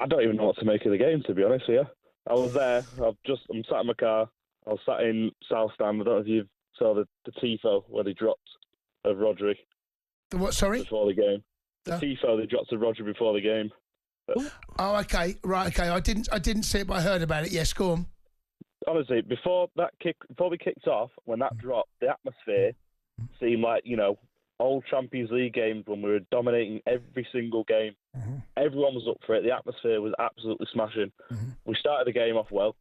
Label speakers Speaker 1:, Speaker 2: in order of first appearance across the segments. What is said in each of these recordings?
Speaker 1: I don't even know what to make of the game, to be honest with you. I was there. I'm sat in my car. I was sat in South Stand. I don't know if you saw the tifo where they dropped of Rodri.
Speaker 2: The what, sorry?
Speaker 1: Before the game. The tifo they dropped of Rodri before the game.
Speaker 2: Oh, okay. Right, okay. I didn't see it, but I heard about it. Yes, go on.
Speaker 1: Honestly, before we kicked off, when that dropped, the atmosphere seemed like, old Champions League games when we were dominating every single game. Mm-hmm. Everyone was up for it. The atmosphere was absolutely smashing. Mm-hmm. We started the game off well.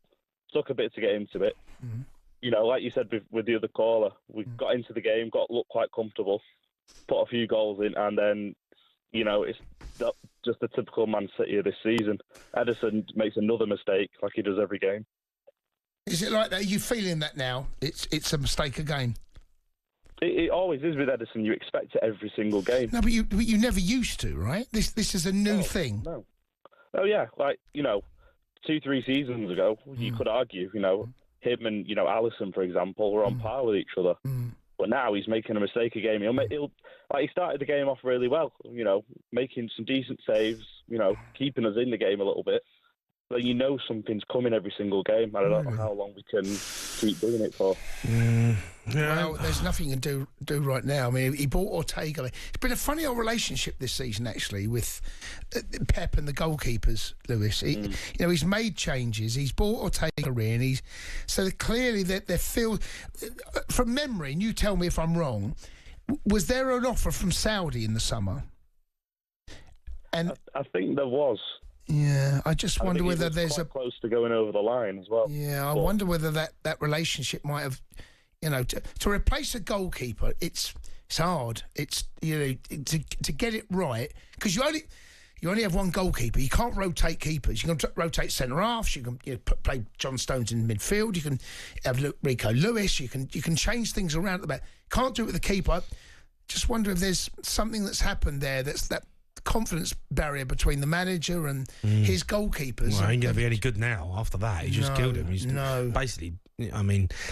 Speaker 1: Took a bit to get into it. Mm-hmm. Like you said with the other caller, we got into the game, looked quite comfortable, put a few goals in, and then, it's just the typical Man City of this season. Ederson makes another mistake like he does every game.
Speaker 2: Is it like that? Are you feeling that now? It's a mistake again?
Speaker 1: It always is with Ederson. You expect it every single game.
Speaker 2: No, but you never used to, right? This is a new thing.
Speaker 1: No. Oh, yeah. 2-3 seasons ago, you could argue, him and, Alisson, for example, were on par with each other. But now he's making a mistake a game. He started the game off really well, making some decent saves, keeping us in the game a little bit. But something's coming every single game. I don't know how long we can keep doing it for.
Speaker 2: Well, there's nothing you can do right now. I mean, he bought Ortega. It's been a funny old relationship this season, actually, with Pep and the goalkeepers, Lewis. He's made changes. He's bought Ortega in. So clearly they feel, from memory, and you tell me if I'm wrong, was there an offer from Saudi in the summer? And
Speaker 1: I think there was.
Speaker 2: Yeah, I just wonder whether there's
Speaker 1: close to going over the line as well.
Speaker 2: Yeah, I wonder whether that relationship might have, to replace a goalkeeper. It's hard. It's to get it right, because you only have one goalkeeper. You can't rotate keepers. You can rotate centre halves. You can play John Stones in midfield. You can have Rico Lewis. You can change things around at the back. Can't do it with the keeper. Just wonder if there's something that's happened there. That's that confidence barrier between the manager and his goalkeepers.
Speaker 3: Well, he ain't going to be any good now after that. He just killed him. He's basically,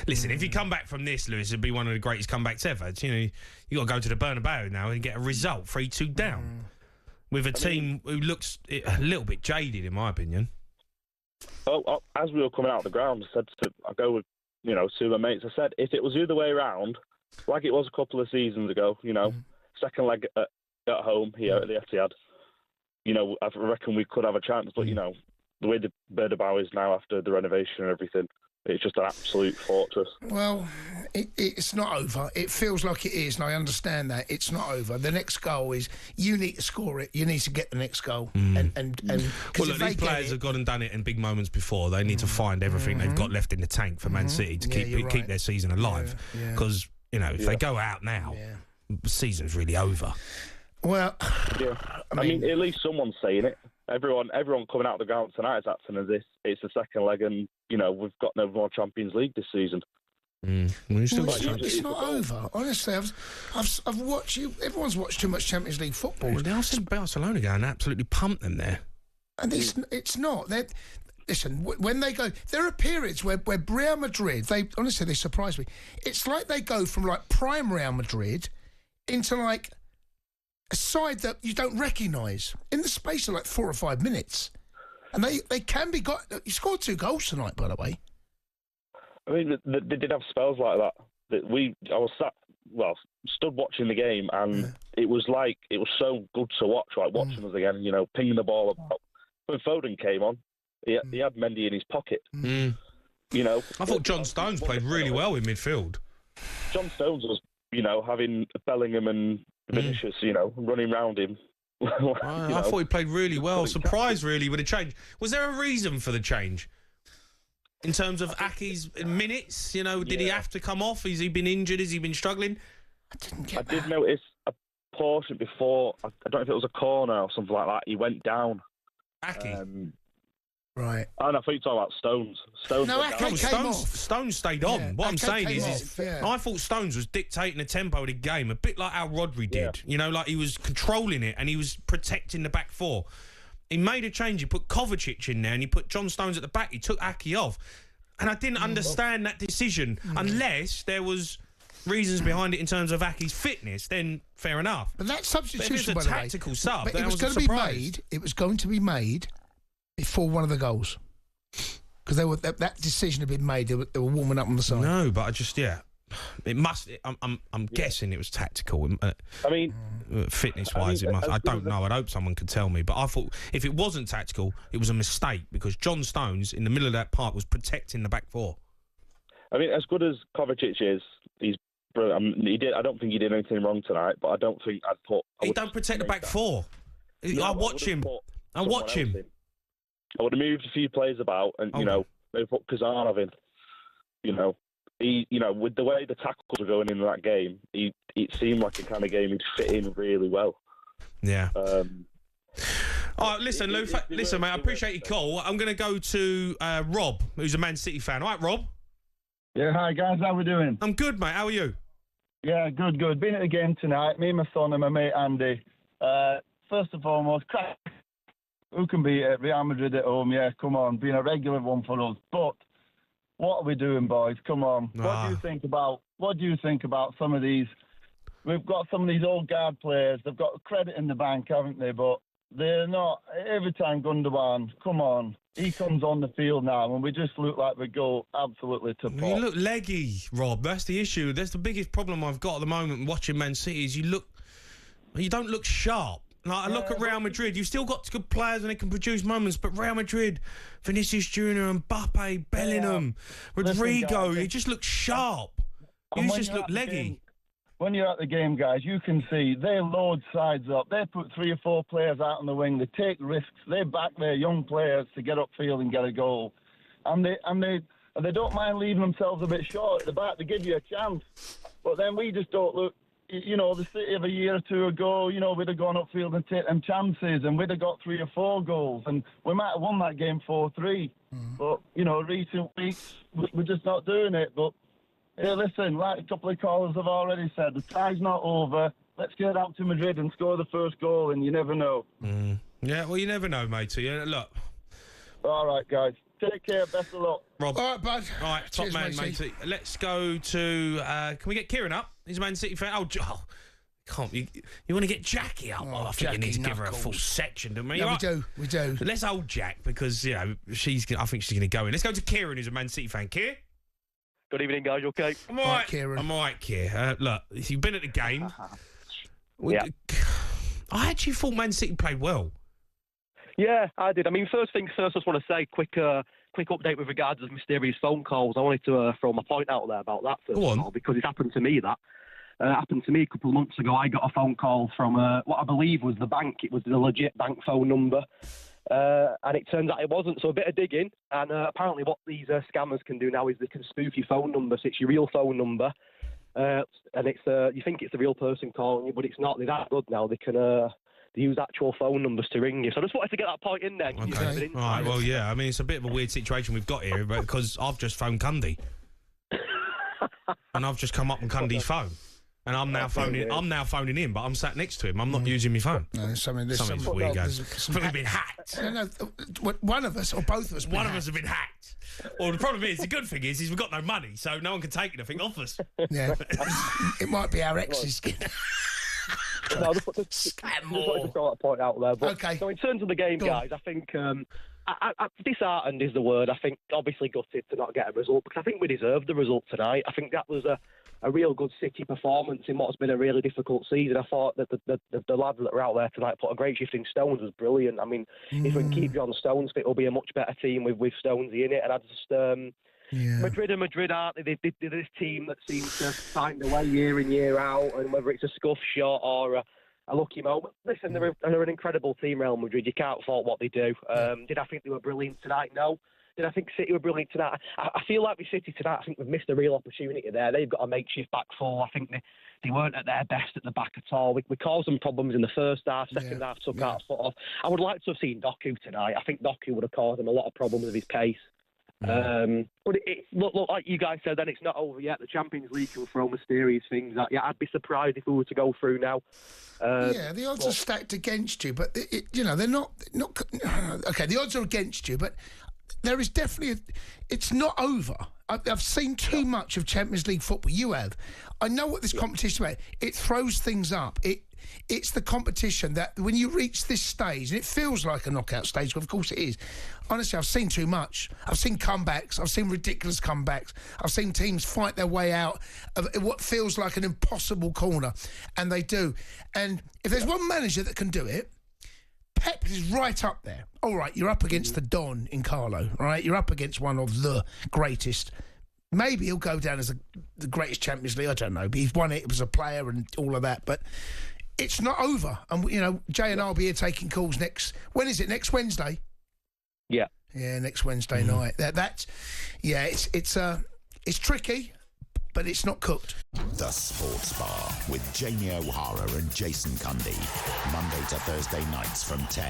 Speaker 3: listen, if you come back from this, Lewis, it'd be one of the greatest comebacks ever. You got to go to the Bernabeu now and get a result, 3-2 down, with a team who looks a little bit jaded, in my opinion.
Speaker 1: Well, as we were coming out of the ground, I go with, two of my mates, I said, if it was the other way around, like it was a couple of seasons ago, second leg at home here at the Etihad, I reckon we could have a chance. But the way the Bernabeu is now after the renovation and everything, it's just an absolute fortress.
Speaker 2: Well, it's not over. It feels like it is, and I understand that it's not over. The next goal is you need to score it. You need to get the next goal. And
Speaker 3: well, look, these players have gone and done it in big moments before. They need to find everything they've got left in the tank for Man City to keep their season alive. Because if they go out now, the season's really over.
Speaker 2: Well,
Speaker 1: I mean, at least someone's saying it. Everyone coming out of the ground tonight is acting as if it's the second leg, and we've got no more Champions League this season.
Speaker 2: It's not over. Honestly, I've watched you. Everyone's watched too much Champions League football.
Speaker 3: Well, I've seen Barcelona go and absolutely pump them there.
Speaker 2: And it's not. Listen, when they go, there are periods where Real Madrid, they surprise me. It's like they go from prime Real Madrid into a side that you don't recognise in the space of 4 or 5 minutes. And they can be got. You scored 2 goals tonight, by the way.
Speaker 1: I mean, they did have spells like that. I was stood watching the game, and it was so good to watch, watching us again, pinging the ball about. When Foden came on, he had Mendy in his pocket. I
Speaker 3: thought John Stones played really well in midfield.
Speaker 1: John Stones was, having Bellingham and Vinicius, running around him.
Speaker 3: I thought he played really well. Surprised, really, with a change. Was there a reason for the change? In terms of Aki's minutes, did he have to come off? Has he been injured? Has he been struggling?
Speaker 1: I did notice a portion before, I don't know if it was a corner or something like that, he went down.
Speaker 3: Aki?
Speaker 2: Right.
Speaker 1: Oh, no, I thought you were talking about Stones.
Speaker 3: Stones stayed on.
Speaker 2: Yeah,
Speaker 3: what I'm saying is I thought Stones was dictating the tempo of the game, a bit like how Rodri did. He was controlling it and he was protecting the back four. He made a change. He put Kovacic in there and he put John Stones at the back. He took Aki off. And I didn't understand that decision unless there was reasons behind it in terms of Aki's fitness, then fair enough.
Speaker 2: But that substitution,
Speaker 3: but if it's a tactical sub,
Speaker 2: it was going to be made before one of the goals? Because that decision had been made. They were warming up on the side.
Speaker 3: No, but I just it must. I'm guessing it was tactical.
Speaker 1: I mean,
Speaker 3: fitness-wise, it must. I don't know. I'd hope someone could tell me. But I thought if it wasn't tactical, it was a mistake because John Stones in the middle of that part was protecting the back four.
Speaker 1: I mean, as good as Kovacic is, he's brilliant. I don't think he did anything wrong tonight, but I don't think I'd put.
Speaker 3: He don't protect the back four. I watch him. I watch him.
Speaker 1: I would have moved a few players about, and maybe put Kazanov in. With the way the tackles were going in that game, it seemed like a kind of game he'd fit in really well.
Speaker 3: Yeah. All right, listen, Lou. Listen, mate. I appreciate your call. I'm going to go to Rob, who's a Man City fan. All right, Rob.
Speaker 4: Yeah, hi guys. How we doing?
Speaker 3: I'm good, mate. How are you?
Speaker 4: Yeah, good. Been at the game tonight. Me, my son, and my mate Andy. First and foremost, who can beat it? Real Madrid at home, yeah, come on. Being a regular one for us. But what are we doing, boys? Come on. What do you think about some of these? We've got some of these old guard players. They've got credit in the bank, haven't they? But they're not. Every time Gundogan, come on. He comes on the field now, and we just look like we go absolutely to pot.
Speaker 3: You look leggy, Rob. That's the issue. That's the biggest problem I've got at the moment watching Man City is you don't look sharp. Like, I look at Real Madrid, you've still got good players and they can produce moments, but Real Madrid, Vinicius Junior, Mbappe, Bellingham, Rodrigo, you just look sharp. You just look leggy.
Speaker 4: When you're at the game, guys, you can see they load sides up. They put 3 or 4 players out on the wing. They take risks. They back their young players to get upfield and get a goal. And they don't mind leaving themselves a bit short at the back to give you a chance. But then we just don't look. The City of a year or two ago, we'd have gone upfield and taken them chances and we'd have got 3 or 4 goals and we might have won that game 4-3. But, recent weeks, we're just not doing it. But, hey, listen, like a couple of callers have already said, the tie's not over. Let's get out to Madrid and score the first goal and you never know.
Speaker 3: Yeah, well, you never know, matey. Yeah, look.
Speaker 4: All right, guys. Take care. Best of luck.
Speaker 3: Rob.
Speaker 2: All right, bud.
Speaker 3: All right, top man, matey. Let's go to... can we get Kieran up? He's a Man City fan. Can't you want to get Jackie up? I think you need to give her a full section, don't we?
Speaker 2: Yeah, we do.
Speaker 3: Let's hold Jack because, I think she's going to go in. Let's go to Kieran, who's a Man City fan. Kier?
Speaker 5: Good evening, guys. You okay?
Speaker 3: I'm all right, Kieran. I'm all right, Kier. Look, you've been at the game.
Speaker 5: Yeah.
Speaker 3: I actually thought Man City played well.
Speaker 5: Yeah, I did. I mean, first things first, I just want to say quick update with regards to mysterious phone calls. I wanted to throw my point out there about that first of all, because it happened to me happened to me a couple of months ago. I got a phone call from what I believe was the bank. It was the legit bank phone number. And it turns out it wasn't. So a bit of digging. And apparently what these scammers can do now is they can spoof your phone number. So it's your real phone number. And it's you think it's the real person calling you, but it's not. They're that good now. They can they use actual phone numbers to ring you. So I just wanted to get that point in there.
Speaker 3: Okay. All right, well, yeah. I mean, it's a bit of a weird situation we've got here because I've just phoned Cundy. And I've just come up on Cundy's phone. And I'm now phoning him, but I'm sat next to him. I'm not using my phone.
Speaker 2: No, something's
Speaker 3: weird, guys. We've been hacked.
Speaker 2: No, one of us or both of us.
Speaker 3: One of us have been hacked. Well, the problem is, the good thing is we've got no money, so no one can take anything off us.
Speaker 2: Yeah, it might be our ex's.
Speaker 5: No, just wanted to throw that point out there. But,
Speaker 2: okay.
Speaker 5: So in terms of the game, guys, I think disheartened is the word. I think obviously gutted to not get a result because I think we deserved the result tonight. I think that was a real good City performance in what's been a really difficult season. I thought that the lads that were out there tonight put a great shift in. Stones was brilliant. I mean, if we can keep John Stones fit, it'll be a much better team with Stonesy in it. And I just... Madrid, aren't they? They're this team that seems to find a way year in, year out, and whether it's a scuff shot or a lucky moment. Listen, they're an incredible team, Real Madrid. You can't fault what they do. Did I think they were brilliant tonight? No. Did I think City were brilliant tonight? I feel like with City tonight, I think we've missed a real opportunity there. They've got a makeshift back four. I think they weren't at their best at the back at all. We caused them problems in the first half, second half took our foot off. I would like to have seen Doku tonight. I think Doku would have caused them a lot of problems with his pace. But it look like you guys said, then it's not over yet. The Champions League can throw mysterious things at you. I'd be surprised if we were to go through now.
Speaker 2: The odds are stacked against you, but they're not. Okay, the odds are against you, but there is definitely it's not over. I've seen too much of Champions League football. You have. I know what this competition is about. It throws things up. It's the competition that when you reach this stage, and it feels like a knockout stage, of course it is. Honestly, I've seen too much. I've seen comebacks. I've seen ridiculous comebacks. I've seen teams fight their way out of what feels like an impossible corner, and they do. And if there's one manager that can do it, Pep is right up there. All right, you're up against the Don in Carlo, all right? You're up against one of the greatest. Maybe he'll go down as the greatest Champions League, I don't know. But he's won it as a player and all of that. But it's not over. And, you know, Jay and I'll be here taking calls next... When is it? Next Wednesday?
Speaker 5: Yeah.
Speaker 2: Yeah, next Wednesday night. It's tricky, but it's not cooked.
Speaker 6: The Sports Bar with Jamie O'Hara and Jason Cundy. Monday to Thursday nights from 10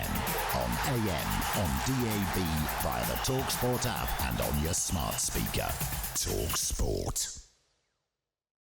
Speaker 6: on AM, on DAB, via the talkSPORT app and on your smart speaker. talkSPORT.